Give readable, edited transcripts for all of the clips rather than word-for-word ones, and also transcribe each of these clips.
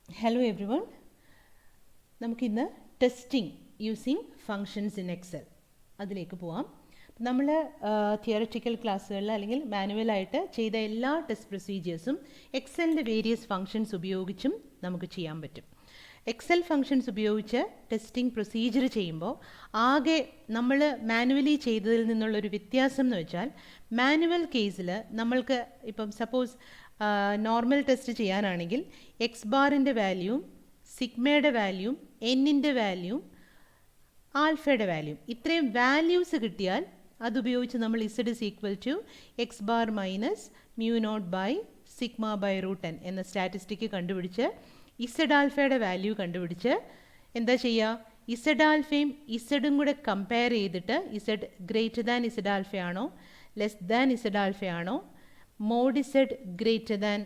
Hello everyone. നമുക്കിന്ന് testing using functions in Excel അതിലേക്ക് പോവാം. നമ്മൾ തിയററ്റിക്കൽ ക്ലാസ്സുകളിൽ അല്ലെങ്കിൽ മാനുവലായിട്ട് ചെയ്ത എല്ലാ ടെസ്റ്റ് പ്രൊസീജിയേഴ്സും എക്സലിൻ്റെ വേരിയസ് ഫങ്ഷൻസ് ഉപയോഗിച്ചും നമുക്ക് ചെയ്യാൻ പറ്റും. എക്സൽ ഫങ്ഷൻസ് ഉപയോഗിച്ച് ടെസ്റ്റിംഗ് പ്രൊസീജിയർ ചെയ്യുമ്പോൾ ആകെ നമ്മൾ മാനുവലി ചെയ്തതിൽ നിന്നുള്ളൊരു വ്യത്യാസം എന്ന് വെച്ചാൽ, മാനുവൽ കേസിൽ നമ്മൾക്ക് ഇപ്പം സപ്പോസ് നോർമൽ ടെസ്റ്റ് ചെയ്യാനാണെങ്കിൽ എക്സ് ബാറിൻ്റെ വാല്യൂവും സിഗ്മയുടെ വാല്യൂവും എന്നിൻ്റെ വാല്യൂവും ആൽഫയുടെ വാല്യൂവും ഇത്രയും വാല്യൂസ് കിട്ടിയാൽ അതുപയോഗിച്ച് നമ്മൾ Z is equal to x bar minus mu naught by sigma by root n എന്ന സ്റ്റാറ്റിസ്റ്റിക്ക് കണ്ടുപിടിച്ച് ഇസഡ് ആൽഫയുടെ വാല്യൂ കണ്ടുപിടിച്ച് എന്താ ചെയ്യുക, ഇസഡ് ആൽഫയും ഇസഡും കൂടെ കമ്പയർ ചെയ്തിട്ട് ഇസഡ് ഗ്രേറ്റർ ദാൻ ഇസഡ് ആൽഫയാണോ ലെസ് ദാൻ ഇസഡ് ആൽഫയാണോ mod Z greater than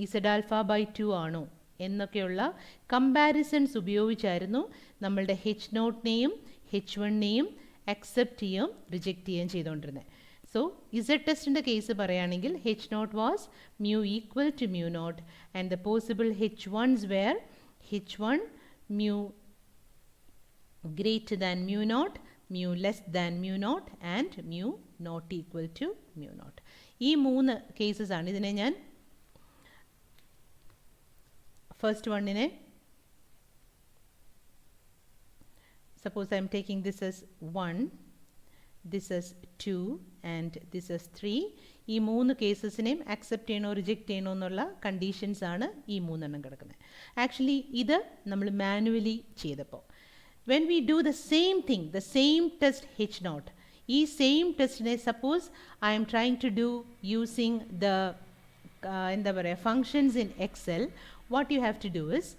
Z alpha by 2 ആണോ എന്നൊക്കെയുള്ള കമ്പാരിസൺസ് ഉപയോഗിച്ചായിരുന്നു നമ്മളുടെ എച്ച് നോട്ടിനെയും എച്ച് വണ്ണിനെയും അക്സെപ്റ്റ് ചെയ്യുകയും റിജക്റ്റ് ചെയ്യുകയും ചെയ്തുകൊണ്ടിരുന്നത്. സോ ഇസഡ് ടെസ്റ്റിൻ്റെ കേസ് പറയുകയാണെങ്കിൽ H naught was mu equal to mu naught and the possible H ones where H one mu greater than mu naught, mu less than mu naught and mu not equal to mu naught. ഈ 3 cases ആണ്. ഇതിനെ ഞാൻ first വണ്ണിനെ suppose I am taking this as 1, this as 2 and this as 3. ഈ 3 കേസസിനെയും accept ചെയ്യണോ reject ചെയ്യണോ എന്നുള്ള conditions ആണ് ഈ 3 എണ്ണം കിടക്കുന്നത്. ആക്ച്വലി ഇത് നമ്മൾ മാനുവലി ചെയ്തപ്പോൾ when we do the same thing, the same test h naught, ഈ സെയിം ടെസ്റ്റിനെ suppose I'm trying to do using the എന്താ പറയുക functions in Excel, what you have to do is,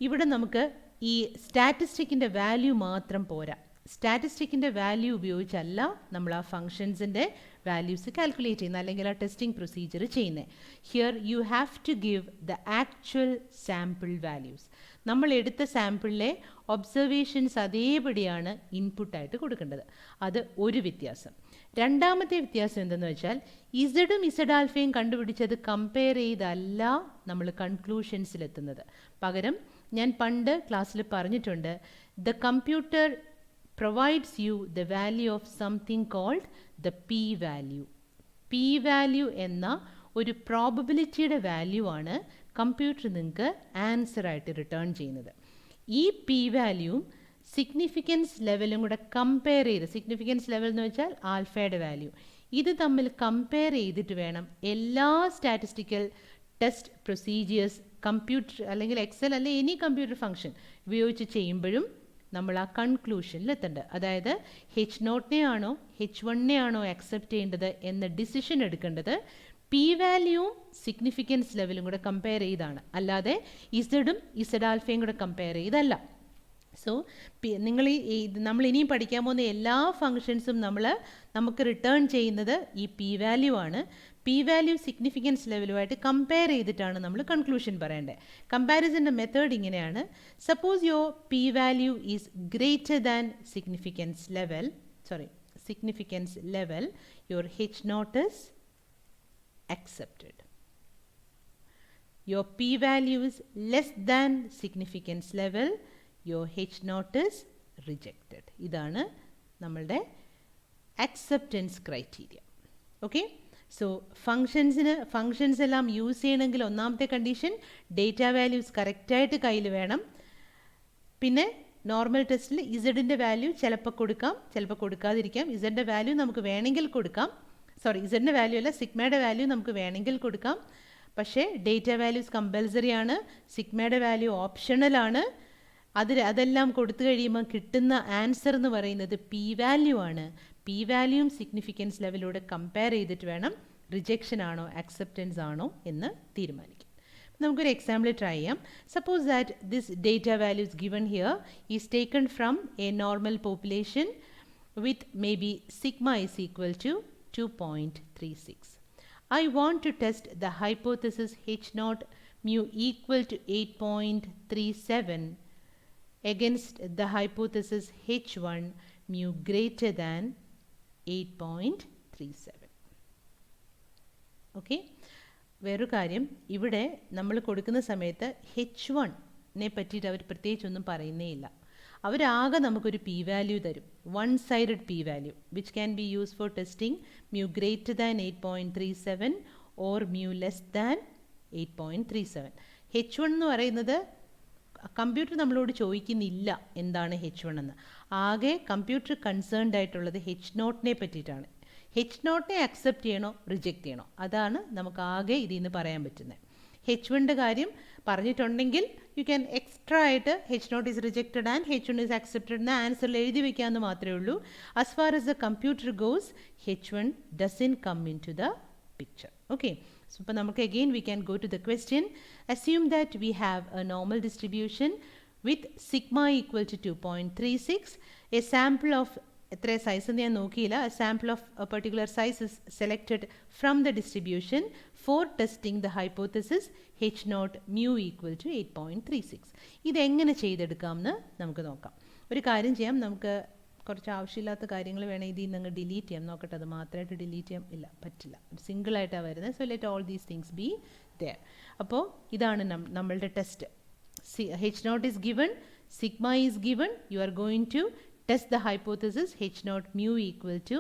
ഇവിടെ നമുക്ക് ഈ സ്റ്റാറ്റിസ്റ്റിക്കിൻ്റെ വാല്യൂ മാത്രം പോരാ. സ്റ്റാറ്റിസ്റ്റിക്കിൻ്റെ വാല്യൂ ഉപയോഗിച്ചല്ല നമ്മൾ ആ ഫങ്ഷൻസിൻ്റെ വാല്യൂസ് കാൽക്കുലേറ്റ് ചെയ്യുന്നത് അല്ലെങ്കിൽ ആ ടെസ്റ്റിംഗ് പ്രൊസീജിയർ ചെയ്യുന്നത്. Here you have to give the actual sample values. നമ്മൾ എടുത്ത സാമ്പിളിലെ ഒബ്സർവേഷൻസ് അതേപടിയാണ് ഇൻപുട്ടായിട്ട് കൊടുക്കേണ്ടത്. അത് ഒരു വ്യത്യാസം. രണ്ടാമത്തെ വ്യത്യാസം എന്തെന്ന് വെച്ചാൽ, ഇസഡും ഇസഡ് ആൽഫയും കണ്ടുപിടിച്ചത് കമ്പയർ ചെയ്തല്ല നമ്മൾ കൺക്ലൂഷൻസിലെത്തുന്നത്. പകരം ഞാൻ പണ്ട് ക്ലാസ്സിൽ പറഞ്ഞിട്ടുണ്ട്, the computer provides you the value of something called the P value. P value എന്ന ഒരു പ്രോബബിലിറ്റിയുടെ വാല്യൂ ആണ് കമ്പ്യൂട്ടർ നിങ്ങൾക്ക് ആൻസറായിട്ട് റിട്ടേൺ ചെയ്യുന്നത്. ഈ പി വാല്യൂവും സിഗ്നിഫിക്കൻസ് ലെവലും കൂടെ കമ്പയർ ചെയ്ത്, സിഗ്നിഫിക്കൻസ് ലെവൽ എന്ന് വെച്ചാൽ ആൽഫയുടെ വാല്യൂ, ഇത് തമ്മിൽ കമ്പയർ ചെയ്തിട്ട് വേണം എല്ലാ സ്റ്റാറ്റിസ്റ്റിക്കൽ ടെസ്റ്റ് പ്രൊസീജിയേഴ്സ് കമ്പ്യൂട്ടർ അല്ലെങ്കിൽ എക്സൽ അല്ലെങ്കിൽ എനി കമ്പ്യൂട്ടർ ഫംഗ്ഷൻ ഉപയോഗിച്ച് ചെയ്യുമ്പോഴും നമ്മൾ ആ കൺക്ലൂഷനിൽ എത്തേണ്ടത്. അതായത് എച്ച് നോട്ടിനെ ആണോ എച്ച് വണ്ണിനെ ആണോ അക്സെപ്റ്റ് ചെയ്യേണ്ടത് എന്ന ഡിസിഷൻ എടുക്കേണ്ടത് പി വാല്യൂവും സിഗ്നിഫിക്കൻസ് ലെവലും കൂടെ കമ്പയർ ചെയ്താണ്, അല്ലാതെ ഇസഡും ഇസഡ് ആൽഫയും കൂടെ കമ്പയർ ചെയ്തല്ല. സോ നിങ്ങൾ നമ്മൾ ഇനിയും പഠിക്കാൻ പോകുന്ന എല്ലാ ഫങ്ഷൻസും നമുക്ക് റിട്ടേൺ ചെയ്യുന്നത് ഈ പി വാല്യൂ ആണ്. പി വാല്യൂ സിഗ്നിഫിക്കൻസ് ലെവലുമായിട്ട് കമ്പയർ ചെയ്തിട്ടാണ് നമ്മൾ കൺക്ലൂഷൻ പറയേണ്ടത്. കമ്പാരിസൻ്റെ മെത്തേഡ് ഇങ്ങനെയാണ്. Suppose your p value is greater than significance level, your H naught is accepted. Your p value is less than significance level, your h naught is rejected. ഇതാണ് നമ്മളുടെ acceptance criteria. Okay, so functions എല്ലാം use ചെയ്യണമെങ്കിൽ ഒന്നാമത്തെ condition data values കറക്റ്റായിട്ട് കയ്യിൽ വേണം. പിന്നെ normal ടെസ്റ്റിൽ ഇസഡിൻ്റെ വാല്യൂ ചിലപ്പോൾ കൊടുക്കാം, ചിലപ്പോൾ കൊടുക്കാതിരിക്കാം. ഇസഡിൻ്റെ വാല്യൂ നമുക്ക് വേണമെങ്കിൽ കൊടുക്കാം, ഇസഡിൻ്റെ വാല്യൂ അല്ല സിഗ്മയുടെ വാല്യൂ നമുക്ക് വേണമെങ്കിൽ കൊടുക്കാം. പക്ഷേ ഡേറ്റ വാല്യൂസ് കമ്പൽസറി ആണ്, സിഗ്മയുടെ വാല്യൂ ഓപ്ഷണലാണ്. അതെല്ലാം കൊടുത്തു കഴിയുമ്പോൾ കിട്ടുന്ന ആൻസർ എന്ന് പറയുന്നത് പി വാല്യൂ ആണ്. പി വാല്യൂയും സിഗ്നിഫിക്കൻസ് ലെവലിലൂടെ കമ്പയർ ചെയ്തിട്ട് വേണം റിജക്ഷൻ ആണോ അക്സെപ്റ്റൻസ് ആണോ എന്ന് തീരുമാനിക്കാം. നമുക്കൊരു എക്സാമ്പിൾ ട്രൈ ചെയ്യാം. Suppose that this data values given here is taken from a normal population with maybe sigma is equal to 2.36. I want to test the hypothesis H naught mu equal to 8.37 against the hypothesis H1 mu greater than 8.37. Okay, വേറൊരു കാര്യം, ഇവിടെ നമ്മൾ കൊടുക്കുന്ന സമയത്ത് H1-നെ പറ്റിയിട്ട് അവർ പ്രത്യേകിച്ചൊന്നും പറയുന്നേ ഇല്ല. അവരാകെ നമുക്കൊരു പി വാല്യൂ തരും, one sided P value, which can be use for testing mu greater than 8.37 or mu less than 8.37. H1 എന്ന് പറയുന്നത് കമ്പ്യൂട്ടർ നമ്മളോട് ചോദിക്കുന്നില്ല എന്താണ് H1 എന്ന്. ആകെ കമ്പ്യൂട്ടർ കൺസേൺഡ് ആയിട്ടുള്ളത് H0-നെ പറ്റിയിട്ടാണ്. H0-നെ അക്സെപ്റ്റ് ചെയ്യണോ റിജക്റ്റ് ചെയ്യണോ, അതാണ് നമുക്ക് ആകെ ഇതിൽ നിന്ന് പറയാൻ പറ്റുന്നത്. H1-ൻ്റെ കാര്യം പറഞ്ഞിട്ടുണ്ടെങ്കിൽ യു ക്യാൻ എക്സ്ട്രാ ആയിട്ട് H0 is rejected and H1 is accepted എന്ന ആൻസറിൽ എഴുതി വയ്ക്കാമെന്ന് മാത്രമേ ഉള്ളൂ. As far as the computer goes, H1 doesn't come into the picture. Okay, so ഇപ്പോൾ നമുക്ക് again we can go to the question. Assume that we have a normal distribution with sigma equal to 2.36. A sample of എത്ര size എന്ന് ഞാൻ നോക്കിയില്ല. A sample of a particular size is selected from the distribution for testing the hypothesis H0 mu equal to 8.36. ഇതെങ്ങനെ ചെയ്തെടുക്കാമെന്ന് നമുക്ക് നോക്കാം. ഒരു കാര്യം ചെയ്യാം, നമുക്ക് കുറച്ച് ആവശ്യമില്ലാത്ത കാര്യങ്ങൾ വേണേൽ ഇതിൽ നിന്ന് ഡിലീറ്റ് ചെയ്യാം. നോക്കട്ടെ, അത് മാത്രമായിട്ട് ഡിലീറ്റ് ചെയ്യാം. ഇല്ല, പറ്റില്ല, സിംഗിളായിട്ടാണ് വരുന്നത്. So let all these things be there. അപ്പോൾ ഇതാണ് നമ്മളുടെ test. H0 is given, sigma is given. You are going to test the hypothesis H0 mu equal to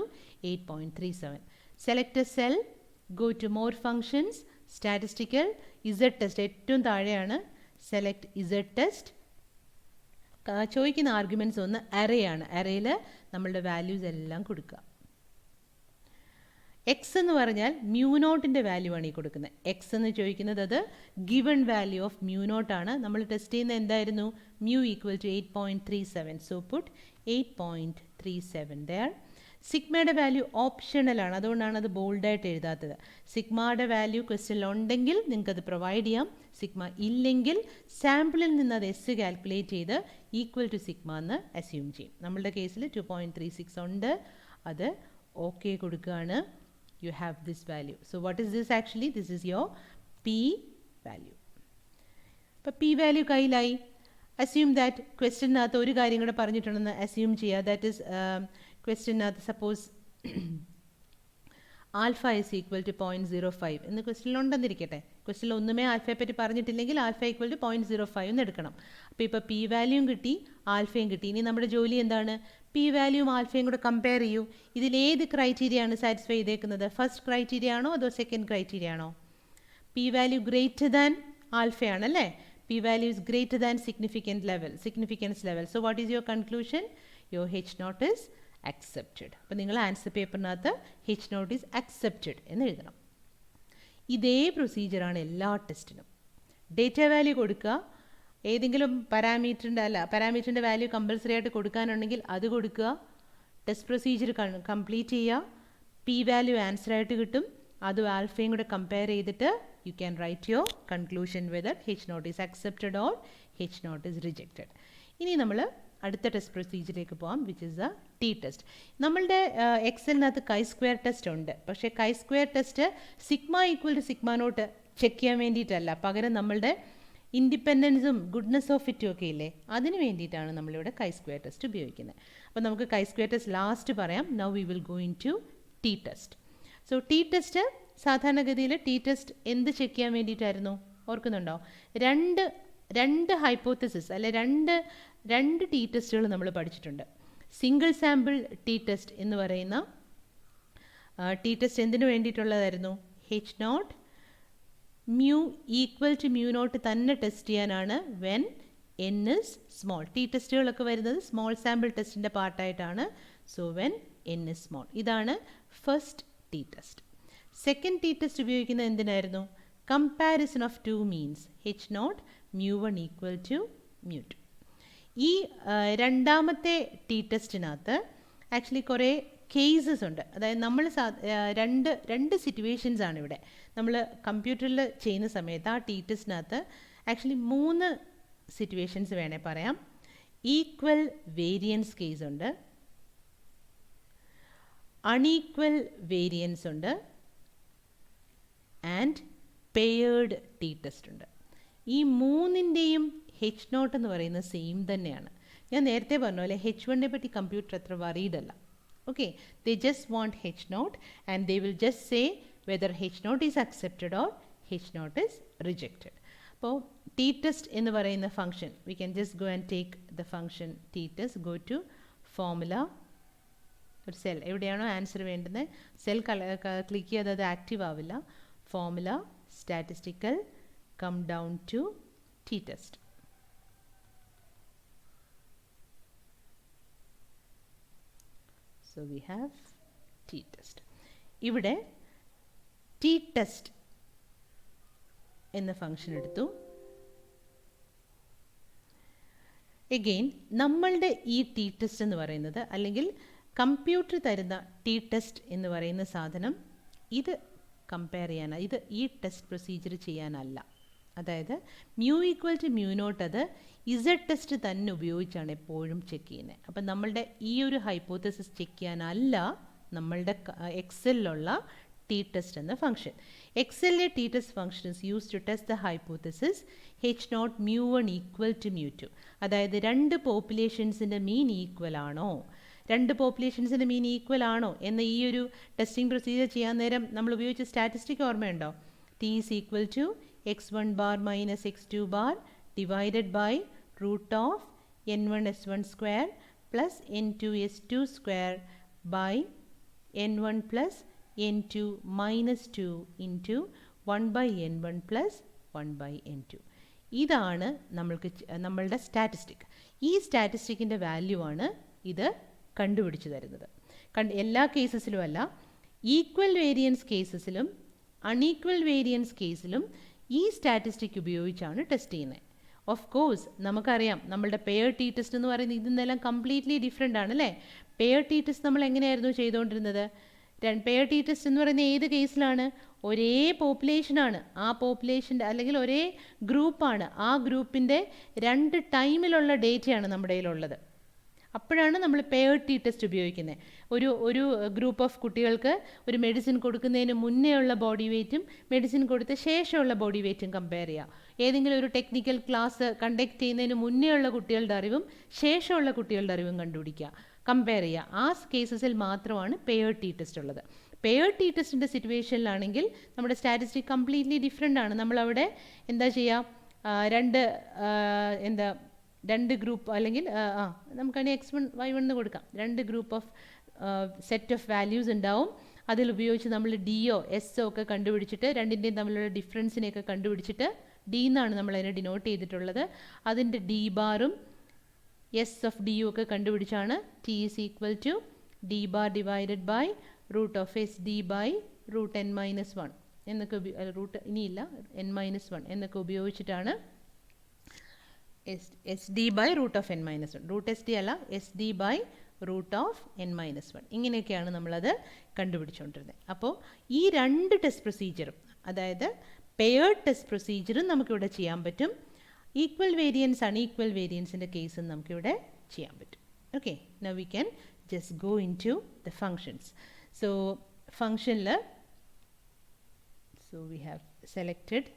8.37. Select a cell, go to more functions, statistical, Z test ഏറ്റവും താഴെയാണ്. Select Z test. ചോദിക്കുന്ന arguments ഒന്ന് array ആണ്. അറേയിൽ നമ്മളുടെ values എല്ലാം കൊടുക്കുക. X എന്ന് പറഞ്ഞാൽ മ്യൂനോട്ടിൻ്റെ വാല്യൂ ആണ് ഈ കൊടുക്കുന്നത്. എക്സ് എന്ന് ചോദിക്കുന്നത് അത് ഗിവൺ വാല്യൂ ഓഫ് മ്യൂനോട്ടാണ്. നമ്മൾ ടെസ്റ്റ് ചെയ്യുന്നത് എന്തായിരുന്നു? Mu equal to 8.37. So put 8.37 there. സിഗ്മയുടെ വാല്യൂ ഓപ്ഷണലാണ്, അതുകൊണ്ടാണ് അത് ബോൾഡായിട്ട് എഴുതാത്തത്. സിഗ്മയുടെ വാല്യൂ ക്വസ്റ്റ്യനിൽ ഉണ്ടെങ്കിൽ നിങ്ങൾക്കത് പ്രൊവൈഡ് ചെയ്യാം. സിഗ്മ ഇല്ലെങ്കിൽ സാമ്പിളിൽ നിന്ന് അത് എസ് കാൽക്കുലേറ്റ് ചെയ്ത് ഈക്വൽ ടു സിഗ്മ എന്ന് അസ്യൂം ചെയ്യും. നമ്മളുടെ കേസിൽ 2.36 ഉണ്ട്, അത് ഓക്കെ കൊടുക്കുകയാണ്. You have this value. So what is this actually? This is your p value. അപ്പോൾ p value കയ്യിലായി. assume that ക്വസ്റ്റ്യനകത്ത് ഒരു കാര്യം കൂടെ പറഞ്ഞിട്ടുണ്ടെന്ന് assume ചെയ്യുക. ദാറ്റ് ഈസ് ക്വസ്റ്റ്യനകത്ത് suppose alpha is equal to 0.05 എന്ന് ക്വസ്റ്റ്യനിലുണ്ടെന്നിരിക്കട്ടെ. ക്വസ്റ്റ്യനിൽ ഒന്നുമേ ആൽഫയെ പറ്റി പറഞ്ഞിട്ടില്ലെങ്കിൽ ആൽഫ ഈക്വൽ ടു 0.05 എന്ന് എടുക്കണം. അപ്പോൾ ഇപ്പോൾ പി വാല്യൂയും കിട്ടി, ആൽഫയും കിട്ടി. ഇനി നമ്മുടെ ജോലി എന്താണ്? പി വാല്യൂയും ആൽഫയും കൂടെ കമ്പയർ ചെയ്യൂ. ഇതിലേത് ക്രൈറ്റീരിയ ആണ് സാറ്റിസ്ഫൈ ചെയ്തേക്കുന്നത്? ഫസ്റ്റ് ക്രൈറ്റീരിയ ആണോ അതോ സെക്കൻഡ് ക്രൈറ്റീരിയ ആണോ? പി വാല്യൂ ഗ്രേറ്റർ ദാൻ ആൽഫയാണല്ലേ. P value is greater than significance level. So what is your conclusion? Your H0 is accepted. അപ്പോൾ നിങ്ങൾ ആൻസർ പേപ്പറിനകത്ത് H0 ഈസ് accepted എന്ന് എഴുതണം. ഇതേ പ്രൊസീജിയറാണ് എല്ലാ ടെസ്റ്റിനും. ഡേറ്റ വാല്യൂ കൊടുക്കുക, ഏതെങ്കിലും പാരാമീറ്ററിൻ്റെ വാല്യൂ കമ്പൽസറി ആയിട്ട് കൊടുക്കാനുണ്ടെങ്കിൽ അത് കൊടുക്കുക. ടെസ്റ്റ് പ്രൊസീജിയർ കംപ്ലീറ്റ് ചെയ്യുക. പി വാല്യൂ ആൻസർ ആയിട്ട് കിട്ടും, അതും ആൽഫയും കൂടെ കമ്പയർ ചെയ്തിട്ട് you can write your conclusion whether H0 is accepted or H0 is rejected. ഇനി നമ്മൾ അടുത്ത ടെസ്റ്റ് പ്രൊസീജിയറിലേക്ക് പോകാം, which is the t test. നമ്മളുടെ എക്സലിനകത്ത് chi-square ടെസ്റ്റ് ഉണ്ട്. പക്ഷേ chi-square test sigma equal to sigma naught check ചെയ്യാൻ വേണ്ടിയിട്ടല്ല, പകരം നമ്മളുടെ ഇൻഡിപെൻഡൻസും ഗുഡ്നെസ് ഓഫ് ഫിറ്റും ഒക്കെ ഇല്ലേ, അതിന് വേണ്ടിയിട്ടാണ് നമ്മളിവിടെ chi-square ടെസ്റ്റ് ഉപയോഗിക്കുന്നത്. അപ്പോൾ നമുക്ക് chi-square ടെസ്റ്റ് ലാസ്റ്റ് പറയാം. Now we will go into T test. So t test സാധാരണഗതിയിൽ ടി ടെസ്റ്റ് എന്ത് ചെക്ക് ചെയ്യാൻ വേണ്ടിയിട്ടായിരുന്നു ഓർക്കുന്നുണ്ടോ? രണ്ട് ഹൈപ്പോത്തസിസ് അല്ലെ രണ്ട് ടി ടെസ്റ്റുകൾ നമ്മൾ പഠിച്ചിട്ടുണ്ട്. സിംഗിൾ സാമ്പിൾ ടി ടെസ്റ്റ് എന്ന് പറയുന്ന ടി ടെസ്റ്റ് എന്തിനു വേണ്ടിയിട്ടുള്ളതായിരുന്നു? H0 mu equal to mu naught തന്നെ ടെസ്റ്റ് ചെയ്യാനാണ് when n is small. T ടെസ്റ്റുകളൊക്കെ വരുന്നത് സ്മോൾ സാമ്പിൾ ടെസ്റ്റിൻ്റെ പാർട്ടായിട്ടാണ്. So when n is small. ഇതാണ് first T test. Second T test ഉപയോഗിക്കുന്നത് എന്തിനായിരുന്നു? Comparison of two means H0 μ1 equal to μ2. ഈ രണ്ടാമത്തെ ടി ടെസ്റ്റിനകത്ത് ആക്ച്വലി കുറേ കേസസ് ഉണ്ട്. അതായത് നമ്മൾ രണ്ട് സിറ്റുവേഷൻസ് ആണ് ഇവിടെ നമ്മൾ കമ്പ്യൂട്ടറിൽ ചെയ്യുന്ന സമയത്ത്. ആ ടി ടെസ്റ്റിനകത്ത് ആക്ച്വലി 3 സിറ്റുവേഷൻസ് വേണേൽ പറയാം. ഈക്വൽ വേരിയൻസ് കേസ് ഉണ്ട്, അൺഈക്വൽ വേരിയൻസ് ഉണ്ട്, ആൻഡ് പെയർഡ് ടി ടെസ്റ്റ് ഉണ്ട്. ഈ മൂന്നിൻ്റെയും H0 എന്ന് പറയുന്നത് സെയിം തന്നെയാണ്. ഞാൻ നേരത്തെ പറഞ്ഞ പോലെ H1-നെ പറ്റി കമ്പ്യൂട്ടർ അത്ര വറീഡ് അല്ല. Okay, they just want H0 and they will just say whether H0 is accepted or H naught is rejected. അപ്പോൾ ടി ടെസ്റ്റ് എന്ന് പറയുന്ന function we can just go and take the function t test, go to formula, ഒരു cell എവിടെയാണോ answer വേണ്ടുന്നത് cell click ചെയ്ത് അത് active ആവില്ല. Formula statistical come down to T test. So we have t test. ഇവിടെ t test എന്ന function എടുത്തു. Again നമ്മളുടെ ഈ ടി ടെസ്റ്റ് എന്ന് പറയുന്നത്, അല്ലെങ്കിൽ കമ്പ്യൂട്ടർ തരുന്ന ടി ടെസ്റ്റ് എന്ന് പറയുന്ന സാധനം ഇത് കമ്പയർ ചെയ്യാനാണ്, ഇത് ഈ ടെസ്റ്റ് പ്രൊസീജിയർ ചെയ്യാനല്ല. അതായത് mu equal to mu naught അത് ഇസഡ് ടെസ്റ്റ് തന്നെ ഉപയോഗിച്ചാണ് എപ്പോഴും ചെക്ക് ചെയ്യുന്നത്. അപ്പം നമ്മളുടെ ഈ ഒരു ഹൈപ്പോത്തസിസ് ചെക്ക് ചെയ്യാനല്ല നമ്മളുടെ എക്സലിലുള്ള ടി ടെസ്റ്റ് എന്ന ഫംഗ്ഷൻ. എക്സലിലെ T test function is use to test the hypothesis H naught mu one equal to mu two. അതായത് രണ്ട് പോപ്പുലേഷൻസിൻ്റെ മീൻ ഈക്വൽ ആണോ, രണ്ട് പോപ്പുലേഷൻസിൻ്റെ മീൻ ഈക്വൽ ആണോ എന്ന ഈ ഒരു ടെസ്റ്റിംഗ് പ്രൊസീജിയർ ചെയ്യാൻ നേരം നമ്മൾ ഉപയോഗിച്ച സ്റ്റാറ്റിസ്റ്റിക് ഓർമ്മയുണ്ടോ? T is equal to x1 bar minus x2 bar divided by root of n1 s1 square plus n2 s2 square by n1 plus n2 minus 2 into 1 by n1 plus 1 by n2. ഇതാണ് നമ്മളുടെ statistic. ഈ സ്റ്റാറ്റിസ്റ്റിക്കിൻ്റെ value ആണ് ഇത് കണ്ടുപിടിച്ച് തരുന്നത്. എല്ലാ കേസസിലും അല്ല, equal variance കേസസിലും unequal variance കേസിലും ഈ സ്റ്റാറ്റിസ്റ്റിക് ഉപയോഗിച്ചാണ് ടെസ്റ്റ് ചെയ്യുന്നത്. ഓഫ് കോഴ്സ് നമുക്കറിയാം നമ്മളുടെ പെയർ ടി ടെസ്റ്റ് എന്ന് പറയുന്നത് ഇതിന്നെല്ലാം കംപ്ലീറ്റ്ലി ഡിഫറെൻ്റ് ആണ് അല്ലേ. പെയർ ടി ടെസ്റ്റ് നമ്മൾ എങ്ങനെയായിരുന്നു ചെയ്തുകൊണ്ടിരുന്നത്? പെയർ ടി ടെസ്റ്റ് എന്ന് പറയുന്നത് ഏത് കേസിലാണ്? ഒരേ പോപ്പുലേഷനാണ്, ആ പോപ്പുലേഷൻ്റെ അല്ലെങ്കിൽ ഒരേ ഗ്രൂപ്പാണ്, ആ ഗ്രൂപ്പിൻ്റെ രണ്ട് ടൈമിലുള്ള ഡേറ്റയാണ് നമ്മുടെ കയ്യിലുള്ളത്. അപ്പോഴാണ് നമ്മൾ പെയർ ടി ടെസ്റ്റ് ഉപയോഗിക്കുന്നത്. ഒരു ഗ്രൂപ്പ് ഓഫ് കുട്ടികൾക്ക് ഒരു മെഡിസിൻ കൊടുക്കുന്നതിന് മുന്നേ ഉള്ള ബോഡി വെയ്റ്റും മെഡിസിൻ കൊടുത്ത ശേഷമുള്ള ബോഡി വെയ്റ്റും കമ്പയർ ചെയ്യുക. ഏതെങ്കിലും ഒരു ടെക്നിക്കൽ ക്ലാസ് കണ്ടക്ട് ചെയ്യുന്നതിന് മുന്നേ ഉള്ള കുട്ടികളുടെ അറിവും ശേഷമുള്ള കുട്ടികളുടെ അറിവും കണ്ടുപിടിക്കുക, കമ്പയർ ചെയ്യുക. ആ കേസസിൽ മാത്രമാണ് പെയർ ടി ടെസ്റ്റ് ഉള്ളത്. പെയർ ടി ടെസ്റ്റിൻ്റെ സിറ്റുവേഷനിലാണെങ്കിൽ നമ്മുടെ സ്റ്റാറ്റിസ്റ്റിക് കംപ്ലീറ്റ്ലി ഡിഫറെൻ്റ് ആണ്. നമ്മളവിടെ എന്താ ചെയ്യുക, രണ്ട് ഗ്രൂപ്പ് അല്ലെങ്കിൽ നമുക്കതിന് x1 y1 എന്ന് കൊടുക്കാം. രണ്ട് group of set of values ഉണ്ടാവും. അതിൽ ഉപയോഗിച്ച് നമ്മൾ ഡിയോ എസ്സോ ഒക്കെ കണ്ടുപിടിച്ചിട്ട് രണ്ടിൻ്റെയും തമ്മിലുള്ള ഡിഫറൻസിനെയൊക്കെ കണ്ടുപിടിച്ചിട്ട് ഡി എന്നാണ് നമ്മളതിനെ ഡിനോട്ട് ചെയ്തിട്ടുള്ളത്. അതിൻ്റെ ഡി ബാറും എസ് ഓഫ് ഡിയും ഒക്കെ കണ്ടുപിടിച്ചാണ് T is equal to D bar divided by root of S D by root n minus 1 എന്നൊക്കെ റൂട്ട് ഇനിയില്ല n-1 എന്നൊക്കെ ഉപയോഗിച്ചിട്ടാണ് S D by root of n minus 1, root S D അല്ല S D by root of n minus 1, ഇങ്ങനെയൊക്കെയാണ് നമ്മളത് കണ്ടുപിടിച്ചുകൊണ്ടിരുന്നത്. അപ്പോൾ ഈ രണ്ട് ടെസ്റ്റ് പ്രൊസീജിയറും, അതായത് പെയർഡ് ടെസ്റ്റ് പ്രൊസീജിയറും നമുക്കിവിടെ ചെയ്യാൻ പറ്റും. ഈക്വൽ വേരിയൻസ് അൺഈക്വൽ വേരിയൻസിൻ്റെ കേസും നമുക്കിവിടെ ചെയ്യാൻ പറ്റും. Okay, now we can just go into the functions. So ഫങ്ഷനിൽ വി ഹാവ് സെലക്റ്റഡ്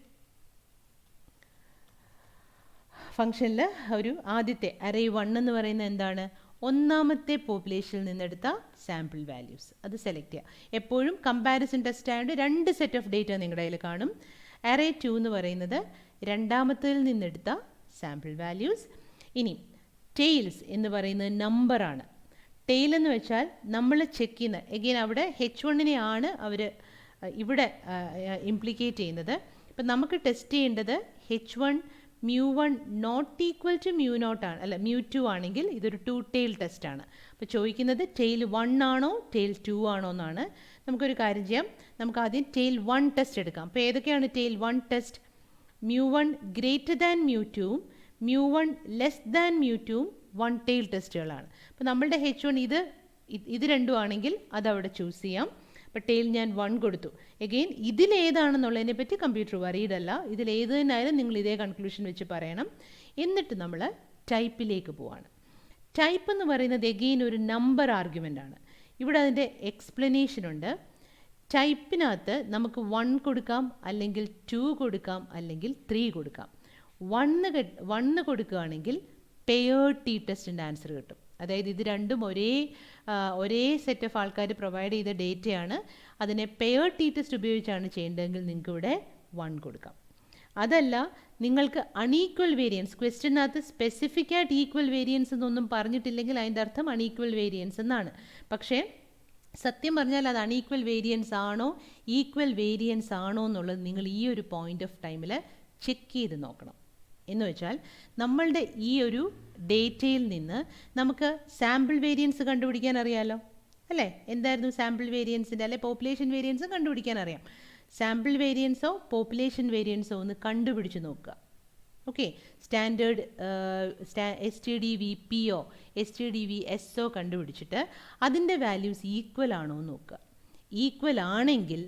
ഫംഗ്ഷനിൽ ഒരു ആദ്യത്തെ അറേ 1 എന്ന് പറയുന്നത് എന്താണ്? ഒന്നാമത്തെ പോപ്പുലേഷനിൽ നിന്നെടുത്ത സാമ്പിൾ വാല്യൂസ് അത് സെലക്ട് ചെയ്യുക. എപ്പോഴും കമ്പാരിസൺ ടെസ്റ്റ് ആയതുകൊണ്ട് രണ്ട് സെറ്റ് ഓഫ് ഡേറ്റ നിങ്ങളുടെ കയ്യിൽ കാണും. അറേ 2 എന്ന് പറയുന്നത് രണ്ടാമത്തേതിൽ നിന്നെടുത്ത സാമ്പിൾ വാല്യൂസ്. ഇനി ടെയിൽസ് എന്ന് പറയുന്നത് നമ്പറാണ്. ടെയിൽ എന്ന് വെച്ചാൽ നമ്മൾ ചെക്ക് ചെയ്യുന്ന എഗെയിൻ അവിടെ H1-നെയാണ് അവർ ഇവിടെ ഇംപ്ലിക്കേറ്റ് ചെയ്യുന്നത്. ഇപ്പം നമുക്ക് ടെസ്റ്റ് ചെയ്യേണ്ടത് H1 μ1 not equal to mu naught ആണ്, അല്ല മ്യൂ 2 ആണെങ്കിൽ ഇതൊരു 2 ടെയിൽ ടെസ്റ്റ് ആണ്. അപ്പോൾ ചോദിക്കുന്നത് ടെയിൽ 1 ആണോ ടെയിൽ 2 ആണോ എന്നാണ്. നമുക്കൊരു കാര്യം ചെയ്യാം, നമുക്ക് ആദ്യം ടെയിൽ 1 ടെസ്റ്റ് എടുക്കാം. അപ്പോൾ ഏതൊക്കെയാണ് tail 1 test? μ1 greater than mu 2, μ1 less than mu 2 1 tail ടെസ്റ്റുകളാണ്. അപ്പോൾ നമ്മളുടെ H1 ഇത് രണ്ടും ആണെങ്കിൽ അതവിടെ ചൂസ് ചെയ്യാം. അപ്പോൾ ടെയിൽ ഞാൻ 1 കൊടുത്തു. എഗെയിൻ ഇതിലേതാണെന്നുള്ളതിനെ പറ്റി കമ്പ്യൂട്ടർ വറീഡല്ല, ഇതിലേത് തന്നെയായാലും നിങ്ങൾ ഇതേ കൺക്ലൂഷൻ വെച്ച് പറയണം. എന്നിട്ട് നമ്മൾ ടൈപ്പിലേക്ക് പോവാണ്. ടൈപ്പ് എന്ന് പറയുന്നത് എഗെയിൻ ഒരു നമ്പർ ആർഗ്യുമെൻ്റ് ആണ്. ഇവിടെ അതിൻ്റെ എക്സ്പ്ലനേഷൻ ഉണ്ട്. ടൈപ്പിനകത്ത് നമുക്ക് 1 കൊടുക്കാം, അല്ലെങ്കിൽ 2 കൊടുക്കാം, അല്ലെങ്കിൽ 3 കൊടുക്കാം. 1 കൊടുക്കുകയാണെങ്കിൽ പെയർഡ് ടി ടെസ്റ്റിൻ്റെ ആൻസർ കിട്ടും. അതായത് ഇത് രണ്ടും ഒരേ സെറ്റ് ഓഫ് ആൾക്കാർ പ്രൊവൈഡ് ചെയ്ത ഡേറ്റയാണ്. അതിനെ പെയർഡ് ടി ടെസ്റ്റ് ഉപയോഗിച്ചാണ് ചെയ്യേണ്ടതെങ്കിൽ നിങ്ങൾക്ക് ഇവിടെ 1 കൊടുക്കാം. അതല്ല നിങ്ങൾക്ക് അൺഈക്വൽ വേരിയൻസ്, ക്വസ്റ്റ്യനകത്ത് സ്പെസിഫിക് ആയിട്ട് ഈക്വൽ വേരിയൻസ് എന്നൊന്നും പറഞ്ഞിട്ടില്ലെങ്കിൽ അതിൻ്റെ അർത്ഥം അൺഈക്വൽ വേരിയൻസ് എന്നാണ്. പക്ഷേ സത്യം പറഞ്ഞാൽ അത് അൺഈക്വൽ വേരിയൻസ് ആണോ ഈക്വൽ വേരിയൻസ് ആണോ എന്നുള്ളത് നിങ്ങൾ ഈ ഒരു പോയിന്റ് ഓഫ് ടൈമിൽ ചെക്ക് ചെയ്ത് നോക്കണം. എന്ന് വെച്ചാൽ നമ്മളുടെ ഈ ഒരു ഡേറ്റയിൽ നിന്ന് നമുക്ക് സാമ്പിൾ വേരിയൻസ് കണ്ടുപിടിക്കാൻ അറിയാമല്ലോ അല്ലേ? എന്തായിരുന്നു സാമ്പിൾ വേരിയൻസിൻ്റെ അല്ലെ പോപ്പുലേഷൻ വേരിയൻസ് കണ്ടുപിടിക്കാൻ അറിയാം. സാമ്പിൾ വേരിയൻസോ പോപ്പുലേഷൻ വേരിയൻസോ ഒന്ന് കണ്ടുപിടിച്ച് നോക്കുക. ഓക്കെ, സ്റ്റാൻഡേർഡ് STDVPയോ STDVSോ കണ്ടുപിടിച്ചിട്ട് അതിൻ്റെ വാല്യൂസ് ഈക്വൽ ആണോ എന്ന് നോക്കുക. ഈക്വൽ ആണെങ്കിൽ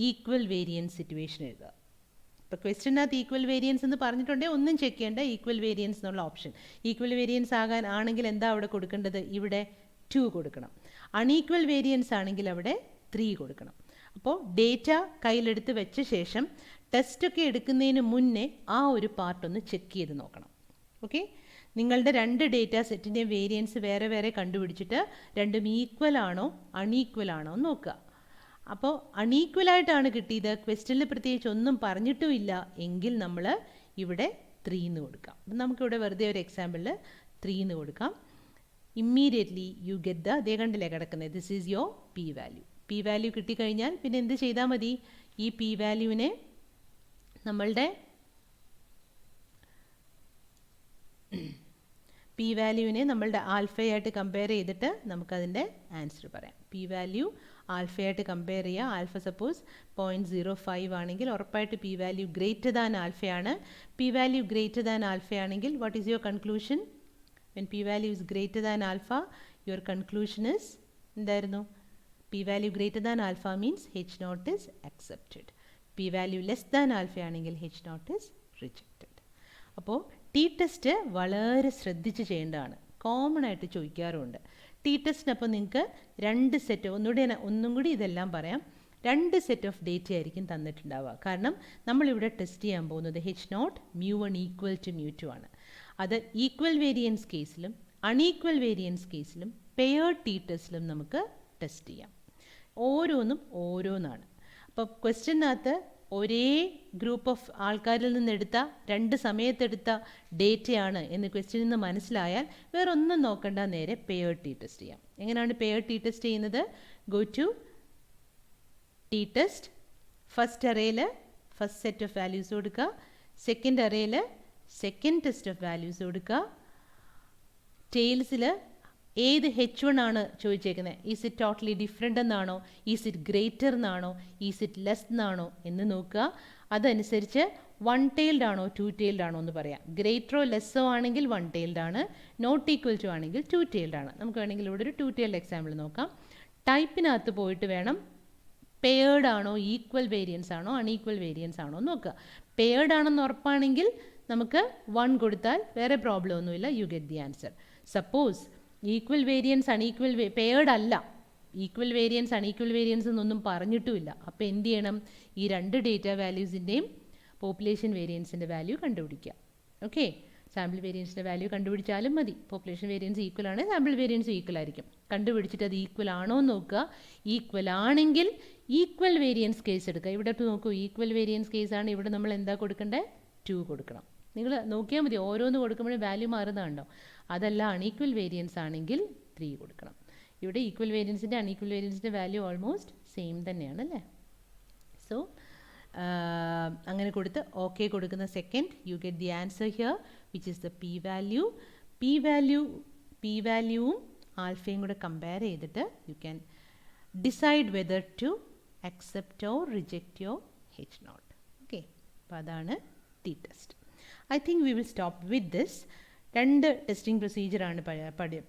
ഈക്വൽ വേരിയൻസ് സിറ്റുവേഷൻ എഴുതുക. ഇപ്പോൾ ക്വസ്റ്റ്യനകത്ത് ഈക്വൽ വേരിയൻസ് എന്ന് പറഞ്ഞിട്ടുണ്ടെങ്കിൽ ഒന്നും ചെക്ക് ചെയ്യേണ്ട, ഈക്വൽ വേരിയൻസ് എന്നുള്ള ഓപ്ഷൻ. ഈക്വൽ വേരിയൻസ് ആണെങ്കിൽ എന്താ അവിടെ കൊടുക്കേണ്ടത്? ഇവിടെ 2 കൊടുക്കണം. അൺഈക്വൽ വേരിയൻസ് ആണെങ്കിൽ അവിടെ 3 കൊടുക്കണം. അപ്പോൾ ഡേറ്റ കയ്യിലെടുത്ത് വെച്ച ശേഷം ടെസ്റ്റൊക്കെ എടുക്കുന്നതിന് മുന്നേ ആ ഒരു പാർട്ടൊന്ന് ചെക്ക് ചെയ്ത് നോക്കണം. ഓക്കെ, നിങ്ങളുടെ 2 ഡേറ്റ സെറ്റിൻ്റെയും വേരിയൻസ് വേറെ വേറെ കണ്ടുപിടിച്ചിട്ട് രണ്ടും ഈക്വൽ ആണോ അൺഈക്വൽ ആണോ എന്ന് നോക്കുക. അപ്പോൾ അൺഈക്വലായിട്ടാണ് കിട്ടിയത്, ക്വസ്റ്റ്യനിൽ പ്രത്യേകിച്ച് ഒന്നും പറഞ്ഞിട്ടുമില്ല എങ്കിൽ നമ്മൾ ഇവിടെ 3 എന്ന് കൊടുക്കാം. അപ്പം നമുക്കിവിടെ വെറുതെ ഒരു എക്സാമ്പിളിൽ 3 എന്ന് കൊടുക്കാം. ഇമ്മീഡിയറ്റ്ലി യു ഗെറ്റ് ദ ദേ കണ്ടില്ലേ കിടക്കുന്നത്, this is your p value. P value കിട്ടിക്കഴിഞ്ഞാൽ പിന്നെ എന്ത് ചെയ്താൽ മതി? ഈ പി വാല്യൂവിനെ നമ്മളുടെ ആൽഫയായിട്ട് കമ്പയർ ചെയ്തിട്ട് നമുക്കതിൻ്റെ ആൻസർ പറയാം. പി വാല്യൂ ആൽഫയായിട്ട് കമ്പയർ ചെയ്യുക. ആൽഫ സപ്പോസ് 0.05 ആണെങ്കിൽ ഉറപ്പായിട്ട് പി വാല്യൂ ഗ്രേറ്റർ ദാൻ ആൽഫയാണ്. പി വാല്യൂ ഗ്രേറ്റർ ദാൻ ആൽഫയാണെങ്കിൽ what is your conclusion? When P value is greater than alpha your conclusion is എന്തായിരുന്നു? P value greater than alpha means H naught is accepted. P value less than alpha ആണെങ്കിൽ H naught is rejected. അപ്പോൾ T test വളരെ ശ്രദ്ധിച്ച് ചെയ്യേണ്ടതാണ്. Common ആയിട്ട് ചോദിക്കാറുമുണ്ട്. T ടെസ്റ്റിനപ്പോൾ നിങ്ങൾക്ക് 2 set, ഒന്നും കൂടി ഇതെല്ലാം പറയാം, 2 സെറ്റ് ഓഫ് ഡേറ്റ ആയിരിക്കും തന്നിട്ടുണ്ടാവുക. കാരണം നമ്മളിവിടെ ടെസ്റ്റ് ചെയ്യാൻ പോകുന്നത് H naught μ1 ഈക്വൽ ടു μ2 ആണ്. അത് ഈക്വൽ വേരിയൻസ് കേസിലും അൺഈക്വൽ വേരിയൻസ് കേസിലും പെയർഡ് ടി ടെസ്റ്റിലും നമുക്ക് ടെസ്റ്റ് ചെയ്യാം. ഓരോന്നും ഓരോന്നാണ്. അപ്പോൾ ക്വസ്റ്റ്യനകത്ത് ഒരേ ഗ്രൂപ്പ് ഓഫ് ആൾക്കാരിൽ നിന്നെടുത്ത 2 സമയത്തെടുത്ത ഡേറ്റയാണ് എന്ന് ക്വസ്റ്റ്യനിൽ നിന്ന് മനസ്സിലായാൽ വേറൊന്നും നോക്കണ്ട, നേരെ പെയർഡ് ടി ടെസ്റ്റ് ചെയ്യാം. എങ്ങനെയാണ് പെയർഡ് ടി ടെസ്റ്റ് ചെയ്യുന്നത്? Go to T test. First അറേയിൽ ഫസ്റ്റ് സെറ്റ് ഓഫ് വാല്യൂസ് കൊടുക്കുക, സെക്കൻഡ് അറേയിൽ സെക്കൻഡ് ടെസ്റ്റ് ഓഫ് വാല്യൂസ് കൊടുക്കുക. ടെയിൽസിൽ ഏത് H1 ആണ് ചോദിച്ചേക്കുന്നത്? ഈസ് ഇറ്റ് ടോട്ടലി ഡിഫറെൻ്റ് എന്നാണോ, ഈസ് ഇറ്റ് ഗ്രേറ്റർ എന്നാണോ, ഈസ് ഇറ്റ് ലെസ് എന്നാണോ എന്ന് നോക്കുക. അതനുസരിച്ച് 1 tailed ആണോ 2 tailed ആണോ എന്ന് പറയാം. ഗ്രേറ്ററോ ലെസ്സോ ആണെങ്കിൽ 1 tailed ആണ്, നോട്ട് ഈക്വൽ ടു ആണെങ്കിൽ 2 tailed ആണ്. നമുക്ക് വേണമെങ്കിൽ ഇവിടെ ഒരു 2 tailed എക്സാമ്പിൾ നോക്കാം. ടൈപ്പിനകത്ത് പോയിട്ട് വേണം പെയർഡ് ആണോ ഈക്വൽ വേരിയൻസ് ആണോ അൺഈക്വൽ വേരിയൻസ് ആണോ എന്ന് നോക്കുക. പെയർഡ് ആണെന്ന് ഉറപ്പാണെങ്കിൽ നമുക്ക് 1 കൊടുത്താൽ വേറെ പ്രോബ്ലം ഒന്നുമില്ല, you get the answer. Suppose equal variance unequal paired അല്ല, ഈക്വൽ വേരിയൻസ് അൺഈക്വൽ വേരിയൻസ് എന്നൊന്നും പറഞ്ഞിട്ടുമില്ല, അപ്പോൾ എന്ത് ചെയ്യണം? ഈ 2 ഡേറ്റ വാല്യൂസിൻ്റെയും പോപ്പുലേഷൻ വേരിയൻസിൻ്റെ വാല്യൂ കണ്ടുപിടിക്കുക. ഓക്കെ, സാമ്പിൾ വേരിയൻസിൻ്റെ വാല്യൂ കണ്ടുപിടിച്ചാലും മതി. പോപ്പുലേഷൻ വേരിയൻസ് ഈക്വൽ ആണെങ്കിൽ സാമ്പിൾ വേരിയൻസ് ഈക്വൽ ആയിരിക്കും. കണ്ടുപിടിച്ചിട്ട് അത് ഈക്വൽ ആണോ എന്ന് നോക്കുക. ഈക്വൽ ആണെങ്കിൽ ഈക്വൽ വേരിയൻസ് കേസ് എടുക്കുക. ഇവിടെ നോക്കൂ, ഈക്വൽ വേരിയൻസ് കേസാണ്. ഇവിടെ നമ്മൾ എന്താ കൊടുക്കേണ്ടത്? 2 കൊടുക്കണം. നിങ്ങൾ നോക്കിയാൽ മതി, ഓരോന്ന് കൊടുക്കുമ്പോഴും വാല്യൂ മാറുന്നതുണ്ടോ. അതല്ല അൺഈക്വൽ വേരിയൻസ് ആണെങ്കിൽ 3 കൊടുക്കണം. ഇവിടെ ഈക്വൽ വേരിയൻസിൻ്റെ അൺഈക്വൽ വേരിയൻസിൻ്റെ വാല്യൂ ഓൾമോസ്റ്റ് സെയിം തന്നെയാണ് അല്ലേ. സോ അങ്ങനെ കൊടുത്ത് ഓക്കെ കൊടുക്കുന്ന second you get the answer here which is the P value. P വാല്യൂവും ആൽഫയും കൂടെ കമ്പയർ ചെയ്തിട്ട് you can decide whether to accept or reject your H naught. Okay, അപ്പോൾ അതാണ് T test. I think we will stop with this. 2 testing procedure ആണ്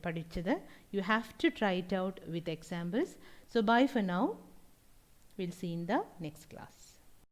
പഠിച്ചത്. You have to try it out with examples. So bye for now. We'll see in the next class.